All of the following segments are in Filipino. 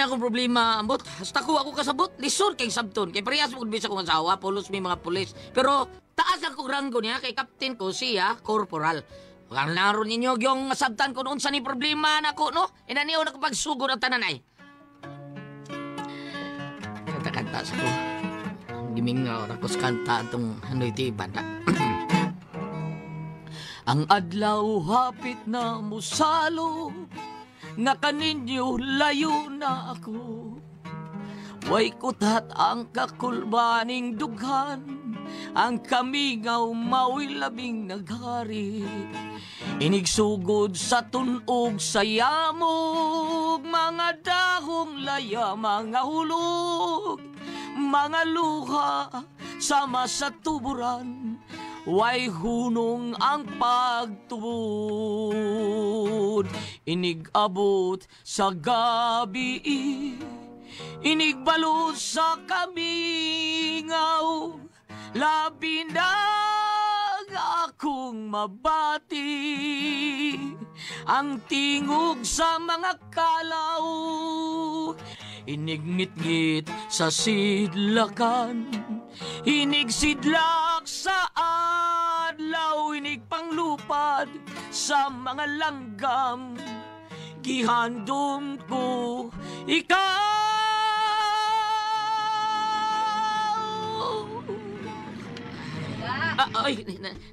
Kini akong problema, ambot. Hasta ko ako kasabot, lisod kay sabton. Kay parehas mo bisa kong asawa, pulos may mga pulis. Pero taas ang kong ranggo niya, kay kapten ko siya, corporal. Kung naroon ninyo yung sabtan ko noon sa ni problema na ko, no? Inaniyaw na kapag sugod ang tanan ay. Kanta-kanta sa ko. Gimingaw na ko sa kanta itong hanoy tibanda. Ang adlaw hapit na musalo, nga kaninyo layo na ako. Way kutat ang kakulbaning dughan, ang kamingaw mao'y labing naghari. Inigsugod sa tunog sa yamog, mga dahong laya, mga hulog, mga luha sama sa tuburan. Way hunong ang pagtubod, inigabot sa gabi, inigbalot sa kamingaw, labi na akong mabati, ang tingog sa mga kalaw, inignit-ngit sa sidlakan, inigsidlak sa adlaw, inigpanglupad sa mga langgam, gihandom ko ikaw. Ay,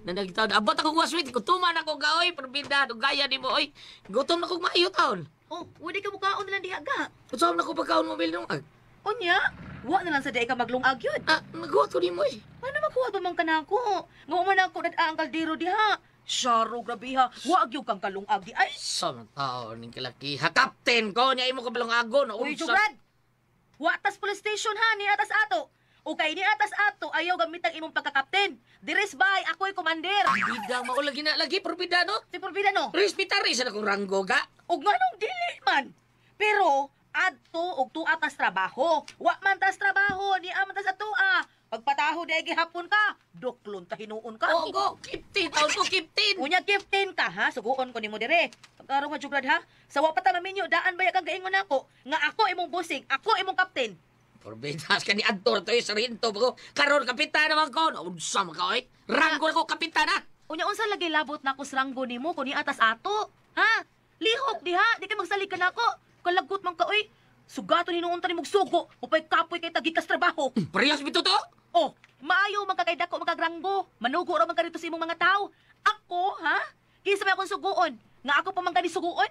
nanagitaw na. Abot ako waswit, kutuman ako gaoy, perbida, gaya ni mo, oy. Gutom na kong maayo taon. Oh, wadi ka mukaon na lang diha ga. Gutom na ko pagkaon mo bil nung Unya, wa na lang sa day ka maglungag yun. Naguhat ko di mo eh. Ano makuha ba man ka na ako? Nga man ako na ang kaldero diha. Syaro, grabe ha. Wag yung kang kalungag di ay. Sa taon ng kalaki. Ha, captain ko, niya imo ka balong agon. Uy, Jograd! Wa atas police station ha, ni atas ato. O kay ni atas ato, ayaw gamitan imong pagkakapten. Diris bay, ako'y commander. Bida, maulagi na lagi, perbida no? Si Porbida no? Respetary sa akong ranggo, ga? Og nga nung dili man. Pero, adto og tu atas trabaho. Wa man tas trabaho, ni aman tas ato Pagpataho dahil gihapon ka, doklon ta hinuon ka. Oo, go, 15, taon ko 15. Unya 15 ka ha, suguon ko ni mo dire. Pagkaro nga Jugrad ha, sa wa pa ta maminyo, daan baya kang gaingon ako, nga ako imong bossing, ako imong kapten. Porbidas ka ni Adtor to sa rinto ko. Karon kapitan naman ko. Unsa man ka oy? Ranggo ko kapitana. Unya unsa lagi labot na ko sa ranggo nimo kung ni atas ato? Ha? Lihok diha, di ka magsalig ka nako. Kalagot man ka oy. Sugaton hinuon ta nimog sugo, upay kapoy kay tagikas trabaho. Parehas bito to? Oh, maayo man ka kay dako magagranggo. Manugo ra man ka rito sa imong mga tao. Ako, ha? Kinsa may akong suguon? Nga ako pa man gani suguon?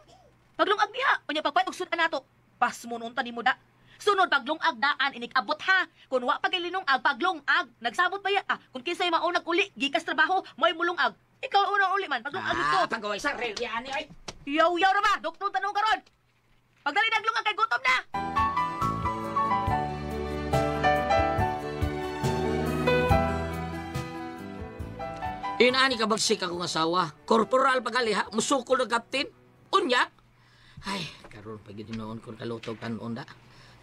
Paglungag diha, unya pagpatog sudan nato. Pasmo nun ta nimo da. Sunod paglungag daan inikabot ha. Kung wa pagilinungag paglungag, nagsabot ba ya? Kung kinsay maunag uli gikas trabaho, may mulungag. Ikaw unang uli man paglungag dito. Pagaway sa rel yan ay. Yaw-yaw ra ba? Doktor tanong karon. Pagdali naglungag kay gutom na. Inaani ka bagsik akong asawa. Corporal pagali ha. Musukol na kapten. Unya. Ay, karon pag ginoon ko kalutog kanon da.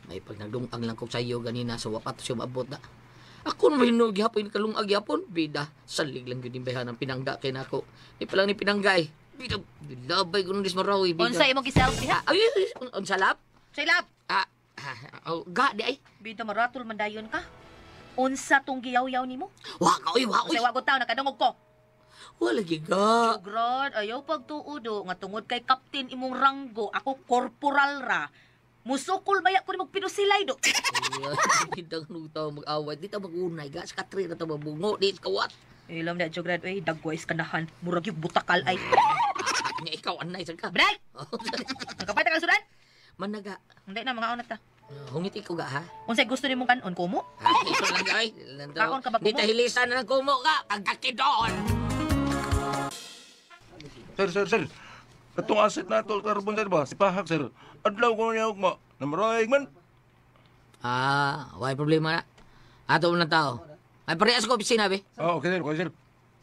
May pag nagdungag lang ko sa iyo ganina sa wapat siya maabot da. Ako na hinog hapon kalungag yapon. Bida, salig lang yun yung bahan ng pinangga kay nako. Di pa lang ni pinanggay. Bida, bilabay ko nung dismarawi. Unsa imong giselfie ha? Ay, unsa lap? Say lap. Ga, di ay. Bida maratol mandayon ka. Unsa tong giyaw-yaw nimo? Wa ka, uy, wa, uy. Say wagod taw nakadungog ko. Wala giga. Grad, ayaw pagtuudo nga tungod kay kapten imong ranggo, ako corporal ra. Musukol baya ko ni magpinusilay do. Hindi nung tao mag-away. Di tayo mag-unay. Gas katri na tayo mabungo. Di kawat. Ilam na, Jograd. Uy, dagwais kanahan. Murag yung butakal ay. Nga ikaw, anay. Saan ka? Bray! Ang kapay ta sudan? Managa. Hindi na, mga unat ta. Hungit ikaw ga, ha? Unsay gusto ni mong kanon, kumo? Ito lang, ay. Kaon ka ba, Di kumo? tahilisan na ng kumo ka. Pagkakidoon. Sir. Katong asset na ito, carbon sir ba? Si Pahak, sir. Adlaw ko niya ugma. Namarayag man. Why problema na? Ato mo ng tao. Ay, parehas ko opisina, be. Okay, sir.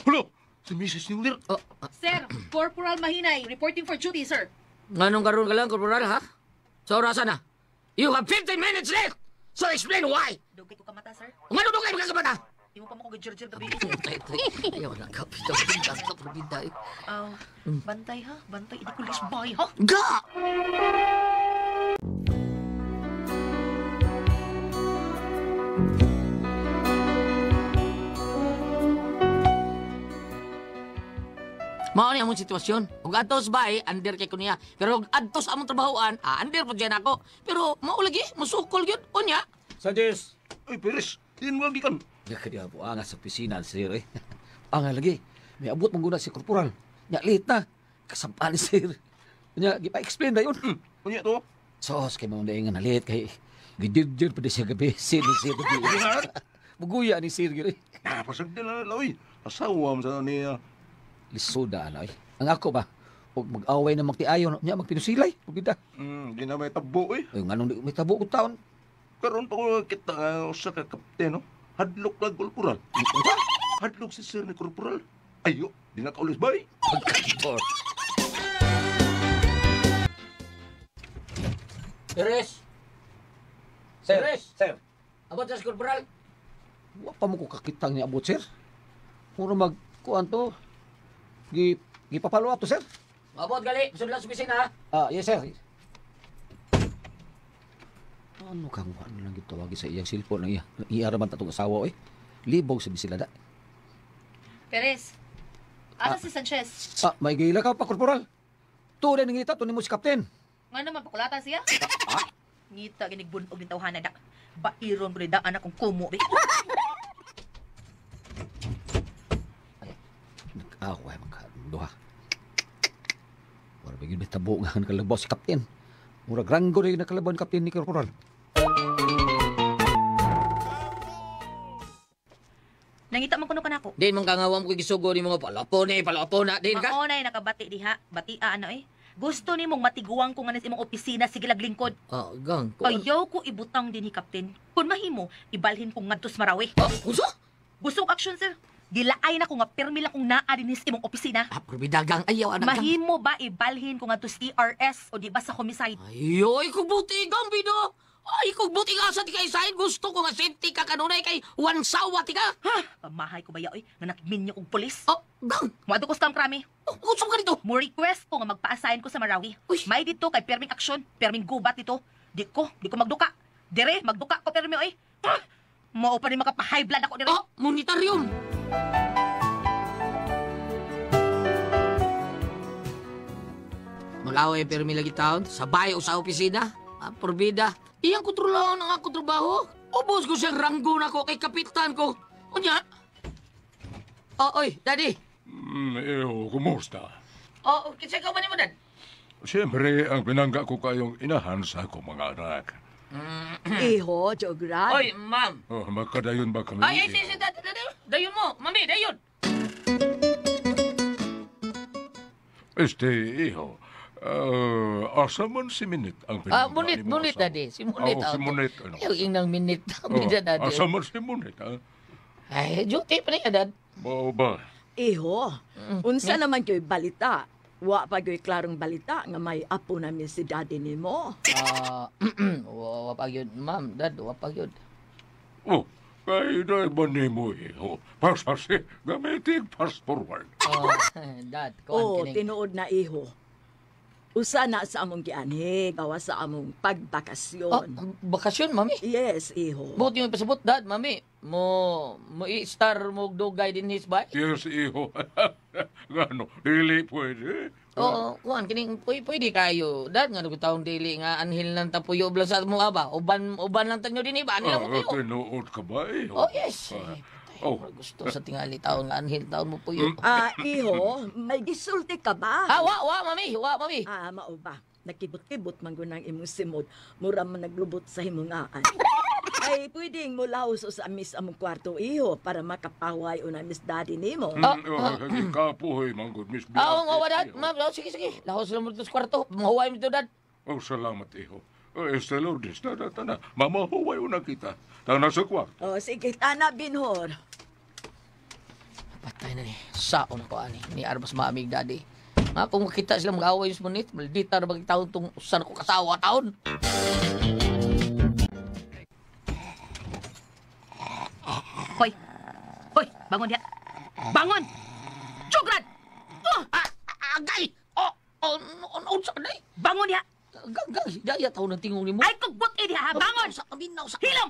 Hulo! Si Mrs. Newler. Sir, Corporal Mahinay, reporting for duty, sir. Nganong karoon ka lang, korporal, ha? So, orasan na. You have 15 minutes left! So, explain why! Dugay ko kamata, sir. Ngano doon kayo magkakamata? Di mo pa mo ko gajir-jir gabi. Ayaw na, kapito. Bintang probinda, eh. Bantay ha? Bantay, hindi ko lisbay ha? Ga! Mao ni among sitwasyon. Ug adto sa bahay, under kay ko niya. Pero ug adto sa among trabahoan, under po dyan ako. Pero mao lagi, musukol gyud unya. Sanchez! Ay, Peres, din mo gikan. Kaya po angas sa opisina, sir eh. Angal lagi. May abot mong guna si Korporal. Nya, late na. Kasampaan ni sir. Nya, gipa-explain na yun. Unya to. Sos, kay mga dahingan na late. Kay gidirdir pa di siya gabi. Sir, sir. Buguya ni sir. Napasag din na lawi. Asawa mo sa niya. Lisoda, ano eh. Ang ako ba? Huwag mag-away na magtiayon. Nya, magpinusilay. Pagkita. Di na may tabo eh. Ay, nga nung may tabo ko taon. Karon pa ko kita nga sa kakapten, no? Hadlok lang korporal. Hadlok si sir ni korporal. Ayo, di na kaulis bay. Pagkaktor. Teres. Sir, Teres. sir. Abot sa korporal. Wa pa mo ko kakitang ni abot, sir. Puro magkuhan to. Gipapalo up to, sir. Abot gali, sudlan sa opisina. Yes, sir. Ano kang ano lang gitawagi sa iyang cellphone ng iaraman tatong asawa, eh. Libog sa bisilada. Perez, asa si Sanchez? May gila ka pa, korporal. Tuloy ng ngita, tunin mo si Kapten. Nga naman, pakulatan siya? Ngita, ginigbunog ni tawhana dak. Bairon ko ni daan akong kumo, be. Ako ay magkaduha. Wala bigyan may tabo nga nakalabaw si Kapten. Mura granggo rin nakalabaw ni Kapten ni korporal. Nangita man kuno kanako. Din mong kangawam ko gisugo ni mga palapo na din ka. Maunay nakabati diha, batia ano eh. Gusto ni mong matiguang ko nga sa imong opisina sige laglingkod. Gang. Ayaw ko ibutang din ni Kapten. Kung mahimo, ibalhin kong ngadtos Marawi. Unsa? Gusto kong aksyon, sir. Gilaay na ko nga permi lang kong naa din sa imong opisina. Perbidagang ayaw anak kang. Mahimo ba ibalhin ko ngadtos TRS o di ba sa homicide? Ayoy, kung buti kang bido. Ay, kung buti ka sa ti kay sahin, gusto ko nga safety ka kanunay kay wansawa ti ka. Ha? Pamahay ko ba yaoy nga nakminyo kong pulis? Gang. Muado ko scam krami. Gusto ka dito. Mo request ko nga magpa-assign ko sa Marawi. Uy. May dito kay perming aksyon, perming gubat dito. Di ko magduka. Dire, magduka ko permi oy. Mao pa rin makapa-high blood ako dire. Monetarium. Mulaway permi lagi taon, sabay o sa opisina. Porbida. Iyang kontrolahan ang ako trabaho. Ubos ko siyang ranggo na ko kay kapitan ko. Unya. Oy, daddy. Kumusta? Kinsa ka ba ni mo, dad? Siyempre, ang pinangga ko kayong inahan sa akong mga anak. Iho, Jograd. Oy, ma'am. Makadayon ba kami? Ay, dad. Dayon mo. Mami, dayon. Iho, asa man si Minit ang pinangga ni mo Munit, asawa? daddy. Si Munit. Si Munit. Ano? Ayaw, inang minit. Bida, daddy. Asa man si Munit, ha? Ay, duty pa niya, dad. Bao ba? Iho, unsa naman kyo'y balita? Wa pa kyo'y klarong balita nga may apo namin si daddy ni mo. Wapag yun, ma'am, dad, wapag yun. Oh, kay na ba ni mo, Iho? Pasasi, gamitin fast forward. Dad, Oh, kuhan kining. tinuod na iho. Usa na sa among gianhi, gawa sa among pagbakasyon. Bakasyon, mami. Yes, iho. Buti mo pasabot, dad, mami. Mo i-star mo dugay din his bay. Yes, Iho. Gano, dili pwede. Oo, kuhan kining pwede kayo. Dad, nga nagutaong dili nga anhil lang tapuyo bla sa mo aba. Uban lang tanyo din iba, anhil lang mo kayo. Tinuod ka ba, Iho? Oh, yes. Oh. Gusto sa tingali taon nga anhil taon mo puyo. Iho, may gisulti ka ba? Wa, mami. Mao ba? Nakibot-kibot man gunang imong simod. Mura man naglubot sa himungaan. Ay, pwedeng mulaw sa amis among kwarto, iho, para makapaway o na miss daddy nimo. Kapuhay, manggod, Miss Bianca. Nga, dad. Ma'am, sige. Lahos lang mo dito sa kwarto. Mahuway mo dito, dad. Oh, salamat, Iho. Este Lourdes, tana. Mamahuway na kita. Tana sa kwarto. O, sige, tana, Binhor. Patay na ni. Saon ko ani. Ni Arbas maamig daddy. Nga kung makita sila mag-away yung sumunit, maldita na bagi taon itong usan ko kasawa taon. Hoy. Hoy, bangon diha. Bangon. Jograd. Agay! Unsa ka day? Bangon diha. Gagay, daya taon ng tingong ni mo. Ay kugbot diha, ha? Bangon. Sa kaminaw sa... Hilom!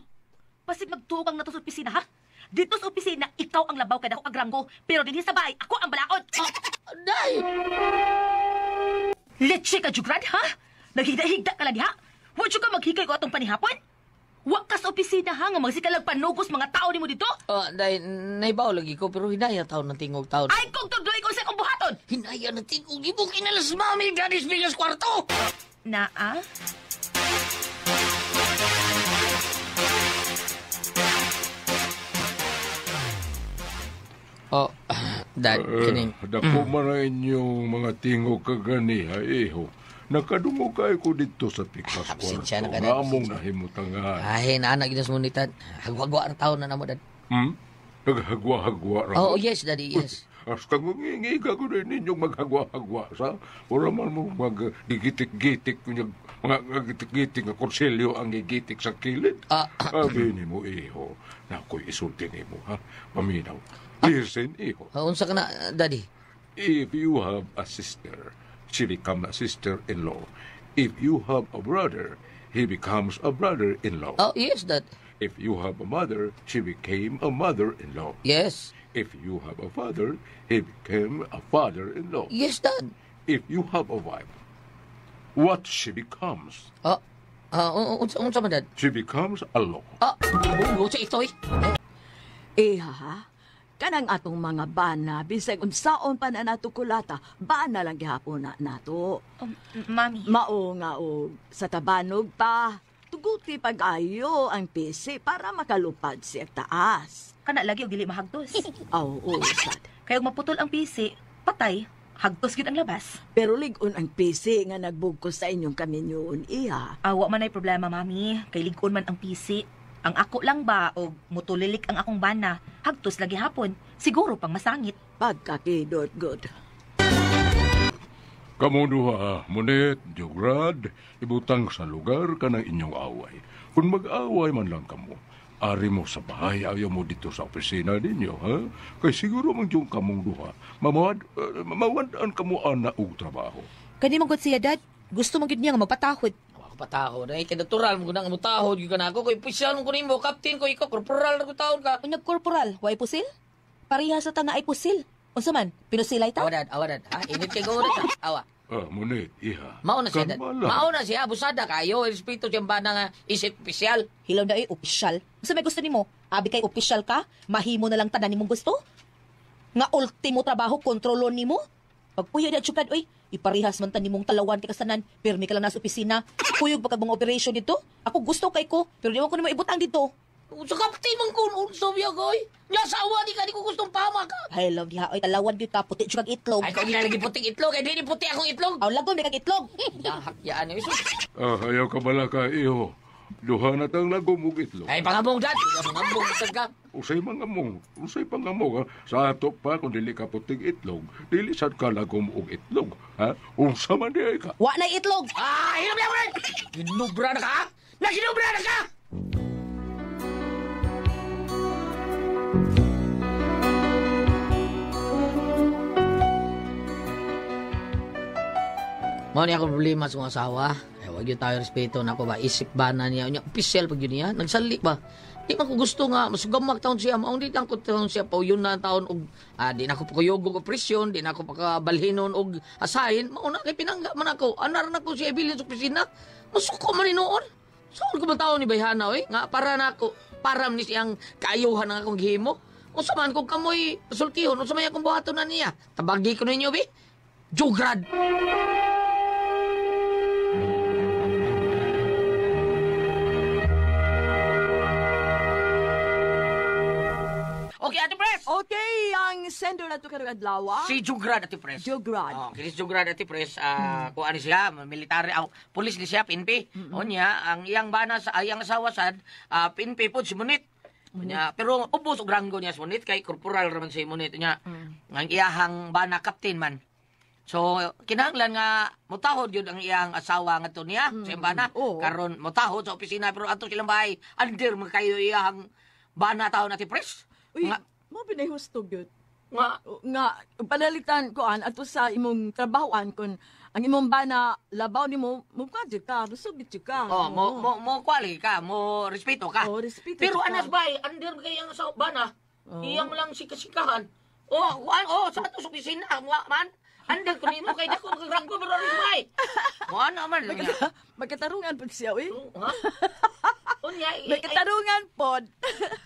Pasig magtugang na to sa opisina, ha? Dito sa opisina, ikaw ang labaw kay dako agranggo, pero dinhi sa bahay, ako ang balaod. Day! Leche ka jugrad, ha? Naghigda-higda ka lang diha. Wa jud ka maghikay ko atong panihapon. Wa ka sa opisina ha nga magsikalag panugos mga tao nimo dito. Day, naibaw lagi ko, pero hinaya taon ng tingog taon. Ay kung tuloy ko sa kong buhaton. Hinaya ng tingog, ibo kinalas mami, gadis bigas kwarto! Naa? Dad, kining. Dako man na inyong mga tingog kaganiha, iho. Nakadungog kayo ko dito sa pikas Absensya na kwarto. ka, Dad. Among nahimutangan. Ay, naanak ginas mo ni Tad. Hagwagwa ang taon na namo, Dad. Naghagwa-hagwa ra. Oh, yes, Daddy, yes. As kang ngingiga ko rin ninyong maghagwa-hagwa sa. Wala man mo mag-gigitik-gitik mga gitik-gitik nga konselyo ang gigitik sa kilid. Sabi ni mo, iho, na ako'y isulti ni mo, ha? Paminaw. Listen, iho. Unsa ka na, Daddy? If you have a sister, she becomes a sister-in-law. If you have a brother, he becomes a brother-in-law. Oh, yes, Dad. If you have a mother, she became a mother-in-law. Yes. If you have a father, he became a father-in-law. Yes, Dad. If you have a wife, what she becomes? Unsa man, Dad? She becomes a law. Unsa ito, eh? Iha, kanang atong mga bana, bisag unsaon pa na nato kulata, bana lang gihapon na nato. Mami. Mao nga og sa tabanog pa, tuguti pag-ayo ang PC para makalupad siya taas. Kana lagi og dili mahagdos. Aw, sad. Kaya og maputol ang PC, patay, hagdos gid ang labas. Pero ligon ang PC nga nagbugkos sa inyong kaminyoon, iha. Awa man ay problema, mami. Kay ligon man ang PC. Ang ako lang ba o mutulilik ang akong bana, hagtos lagi hapon. Siguro pang masangit. Pagkakidot good. Kamu duha, Monet, Jograd, ibutang sa lugar ka ng inyong away. Kung mag-away man lang kamo, ari mo sa bahay, ayaw mo dito sa opisina ninyo, ha? Kay siguro man yung kamong duha, mawandaan kamo ana og trabaho. Kani man gud siya, Dad. Gusto man gud niya nga magpatahod. Ako patahod. Ay, kinatural mo na nga mutahod. Yung ka na ako. Kung opisyal mo ko nimo, captain ko, ikaw, corporal na ko taon ka. Unyag korporal, way pusil? Pareha sa tanga ay pusil. Unsa man? Pinusilay ta? Awadad. Ha? Init kay gawin ka. Awa. Monet, iha. Mauna siya, Dad. Kalma lang. Mauna siya. Abusada kayo. Respeto siyang bana nga isip opisyal. Hilaw na ay opisyal. Unsa may gusto nimo? Abi kay opisyal ka? Mahimo na lang tanan nimong gusto? Nga ultimo trabaho kontrolon nimo? Pagpuyo na tsukad, oy, iparihas man tan nimong talawan kay kasanan, pirmi ka lang nasa opisina. Kuyog ba kag mga operation dito? Ako gusto kay ko, pero di mo ko na maibutang dito. Sa captain man ko, unso biya ko, eh. Nya sawa di ka, di ko gustong pama ka. Ay, love diha, oy, talawan dito ka, puti tsukag itlog. Ay, kung nilalagi puting itlog, ay di puti akong itlog. Aw, lagom di kag itlog. Dahakyaan niyo. Ayaw ka bala ka, iho. Duha na tang lagom og itlog. Ay, pangabong, Dad. Pangabong, Dad ka. Usay pangamong, ha? Sa ato pa, kung dili ka puting itlog, dili sad ka lagom og itlog, ha? Unsa man di ka? Wa na itlog. Ah, hinap lang, Dad. Ginubra na ka, ha? Naginubra na ka! Mao ni akong problema sa akong asawa. Ay, wag yun tayo respeto na ako ba. Isip ba na niya? Opisyal pag yun niya. Nagsali ba? Di man ko gusto nga. Masugamag taon siya. Maong di lang ko taon siya. Pao yun na taon. Di na ako pakuyog og operasyon. Di na ako pakabalhinon og asahin. Mauna kay pinangga man ako. Anar na ko siya ibilin sa opisina. Masuko man ni noon. Saan ko ba taon ni Bayhana, eh? Nga para na ako. Para ni siyang kaayuhan ng akong gihimo. O saman kung kamoy pasultihon. O saman akong buhaton na niya. Tabagi ko ninyo, be. Jograd! Okay, Ate Pres! Okay, ang sender na to karong adlaw. Si Jograd, Ate Pres. Jograd. Oh, kinis Jograd, Ate Pres. Kung ano siya, military, pulis ni siya, PNP. O niya, ang iyang bana, iyang asawa sad, PNP po, si Munit. Niya, pero ubos og ranggo niya si Munit, kay korporal raman si Munit niya. Ang iyahang bana, captain man. So, kinahanglan nga mutahod yun ang iyang asawa nga to niya, sa iyang bana. Karon mutahod sa opisina, pero ato silang bahay, under mo kayo iyahang bana tao na, Ate Pres. Uy, Nga- mo pinahustog yun. Nga, Nga, panalitan ko ato sa imong trabahoan kung ang imong bana labaw nimo mukha jud ka, rusubit jud ka. Oh, mo kwali ka, mo respeto ka. Oh, respeto Pero ka. anas bay, under kay ang sa bana. Oh. Iyang lang sikasikahan. Sa ato sa opisina, man. Under ko nimo kay dako kagranggo pero anas bay. Mo ano man. Magkatarungan pud siya, uy. Ha? Unya, Magkatarungan pod.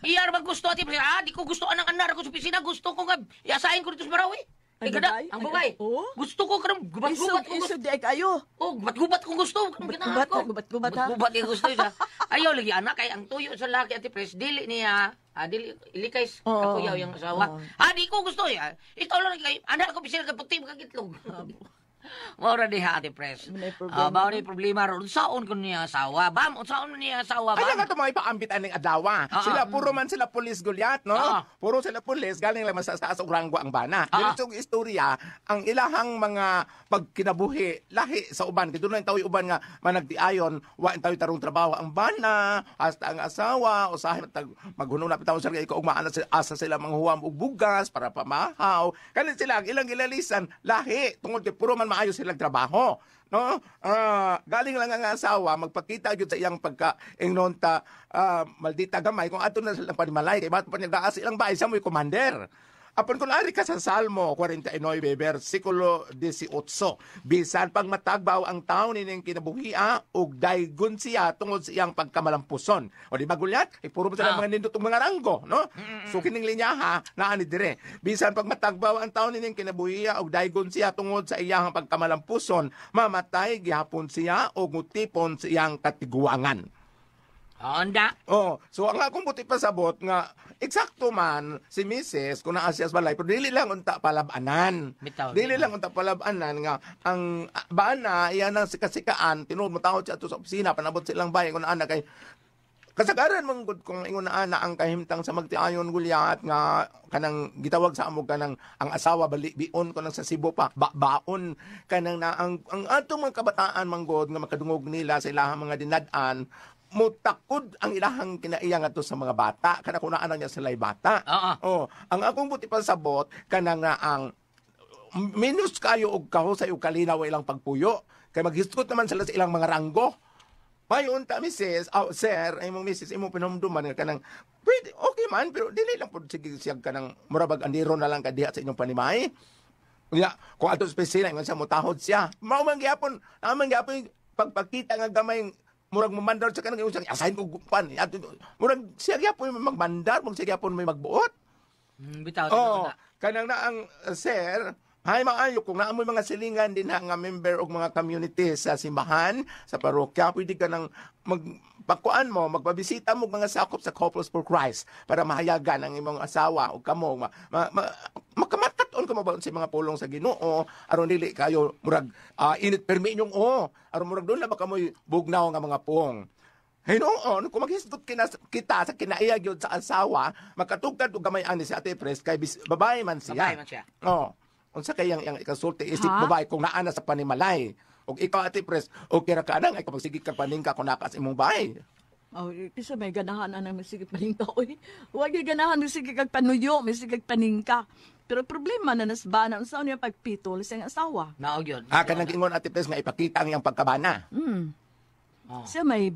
iyar ba gusto ati di ko gusto anang anar ko sa opisina, gusto ko nga iasahin ko dito sa Marawi. Ang babae? Ang babae. Oo? Gusto ko kanang gubat-gubat ko. Isog di ay kayo. Oh, gubat-gubat kung gusto. Gubat-gubat, ko. gubat-gubat, ha? Gubat yung gusto siya. Ayaw lagi anak kay ang tuyo sa laki ati pres dili niya. Dili ilikay Oo. kakuyaw yung asawa. Oo. Di ko gusto ya. Ikaw lang kay anak ko bisira ka puti kagitlog. Mora di ha ati pres. May problema. Mao ni problema ron saon ko niya asawa. Bam, unsaon niya asawa Ay, bam. nga ito mga ipaambitan ng adlawa. Sila, puro man sila pulis Goliath, no? Puro sila pulis, galing lang masasaas og ranggo ang bana. Diretsong istorya, ang ilahang mga pagkinabuhi, lahi sa uban. Kaya doon lang tayo uban nga, managdiayon, wain tayo tarong trabaho ang bana, hasta ang asawa, usahin maghuno na pitawon sila, ikaw maana asa sila manghuwam og bugas para pamahaw. Kanin sila, ang ilang ilalisan, lahi, tungod kay puro man maayo silang trabaho. No? Galing lang ang asawa, magpakita yun sa iyang pagka-ingnonta, maldita gamay, kung ato na silang panimalay, kay ba't pa nagdaas ilang bahay, sa mo'y commander. Apon kung ari ka sa Salmo 49, versikulo 18, bisan pag matagbaw ang tao nining kinabuhia, ug daygon siya tungod sa iyang pagkamalampuson. O di ba Goliath? Puro mo sila mga nindutong mga ranggo, no? So kining linya ha, naani dire. Bisan pag matagbaw ang tao nining kinabuhia, ug daygon siya tungod sa iyang pagkamalampuson, mamatay gihapon siya o ngutipon sa iyang katiguangan. Onda. So ang akong buti pasabot nga eksakto man si Mrs. kung naa siya sa balay pero dili lang unta palabanan. Bitaw, Dili lang unta palabanan nga ang bana iyan ang sikasikaan tinuod mo tawod siya ato sa opisina panabot silang bahay kung ana kay kasagaran man gud kung ingon na ana ang kahimtang sa magtiayon Goliath nga kanang gitawag sa amo kanang ang asawa bali bion ko nang sa Cebu pa baon kanang na ang atong mga kabataan manggod nga makadungog nila sa ilahang mga dinad-an mutakod ang ilahang kinaiya nga to sa mga bata kana kun naa niya sila bata. Ang akong buti pasabot kana nga ang minus kayo og kahusay og kalinaw ilang pagpuyo kay maghisgot naman sila sa ilang mga ranggo. Mayon ta Mrs. Sir, ay mong Mrs. imong pinumduman nga kanang pwede okay man pero dili lang pud sige siyag kanang murabag andiro na lang kadiha sa inyong panimay. Unya, kung ato special nga siya mutahod siya. Mao man gyapon, pagpakita nga gamay murag mamandar sa kanang usang asahin ko gupan. Murag siya gyapon may magmandar, murag siya gyapon may magbuot. Bitaw. Kanang na ang sir, hay maayo kung naa mo mga silingan din nga member og mga community sa simbahan, sa parokya, pwede ka nang magpakuan mo, magpabisita mo mga sakop sa Couples for Christ para mahayagan ang imong asawa o kamo makamatat-on ka mo ba sa mga pulong sa Ginoo aron dili kayo murag init permi inyong aron murag doon na ba kamoy bugnaw nga mga pong. Hey noon, kung maghisgot kita sa kinaiya gyud sa asawa, makatugtad og gamay ani si Ate Pres kay babae man siya. Babae man siya. Unsa kay yang ikasulti isip babae kung naa na sa panimalay. Og ikaw Ate Pres, okay ra ka nang ay kapag sige ka paningka kung nakas imong bahay. Kasi may ganahan na may sige paningka. Uy, huwag yung ganahan may sige kag panuyo, may sige kag paningka. Pero problema na nasbana, ang saan niya pagpitol sa iyang asawa. Naog yun. Kanang ingon Ate Pres nga ipakita ang iyang pagkabana. Siya may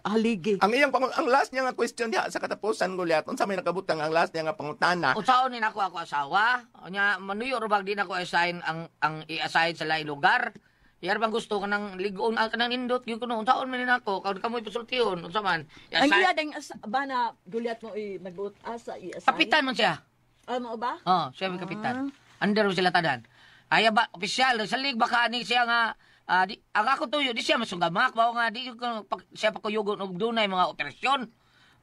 haligi. Ang last niya nga question diha sa katapusan Goliath, unsa may nakabutang ang last niya nga pangutana. Unsaon ni nako ako asawa? Nya manuyo ra bag di nako assign ang i-assign sa lain lugar. Yar bang gusto ka nang ligon ka nang nindot gyud kuno unsaon man ni nako kag kamoy pasultihon unsa man. Ang iya ding bana Goliath mo magbuot asa i-assign. Kapitan man siya. Mo ba? Siya may kapitan. Under sila tanan. Aya ba opisyal sa lig baka ni siya nga ang ako tuyo, di siya masugamak. Bawa nga, di siya pakuyugon og dunay mga operasyon.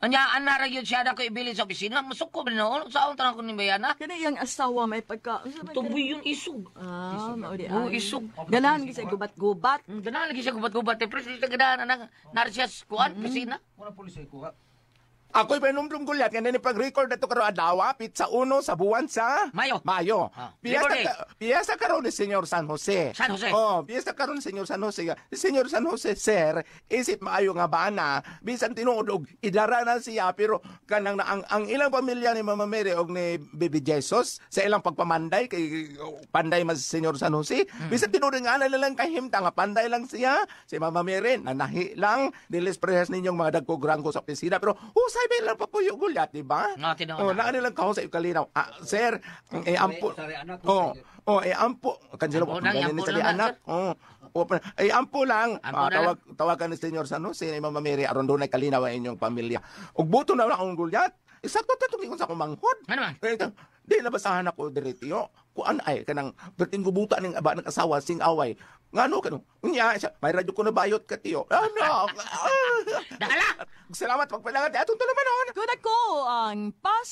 Anya, anara yun siya na ko ibilin sa opisina. Masuko ba noon? Saan tanong ko ni Bayana? Kaya yung asawa may pagka... Tuboy yun isog. Maudi isog. Ganahan kasi gubat-gubat. Ganahan lagi siya gubat-gubat. Pero siya ganahan na siya kuhan, opisina. Wala pulis ay kuha. Ako'y panumdum gulyat nga nini pag-record ato karo adlaw, pizza 1 sa buwan sa Mayo. Ah, Labor Day. Piyesta karon ni Senyor San Jose. San Jose. Oh, piyesta karon ni Senyor San Jose. Si Senyor San Jose, sir, isip maayo nga bana, bisan tinuod og idara na siya pero kanang na ang ilang pamilya ni Mama Mary og ni Baby Jesus sa ilang pagpamanday kay panday mas Senyor San Jose. Bisan tinuod nga na lang kahimta nga panday lang siya. Si Mama Mary nanahi lang dilis prehas ninyong mga dagkog ranggo sa opisina pero usay ba lang papuyo gulyat, di ba? Nga, tinuod Oh, na. naa nilang kahon sa ikalinaw. Sir, ampo. Sorry, anak. Ampo. Kansila Ampo mo lang, ganyan ni ampo sa di lang, anak. Ampo lang. Ampo na lang. Tawagan ni Senyor San Jose ni Mama Mary aron doon ay kalinaw ang inyong pamilya. Ug buto na lang akong gulyat. Isakto ta tungkol sa kumanghod. Ano man? Di nabasahan ako diretyo. Kuan ay kanang berting gubuta ning aba ng asawa sing away. Ngano kano? Unya siya, may radyo ko na bayot ka tiyo. Ano? Dakala! Salamat pagpalangat atong tulamanon. Kung ako ang pas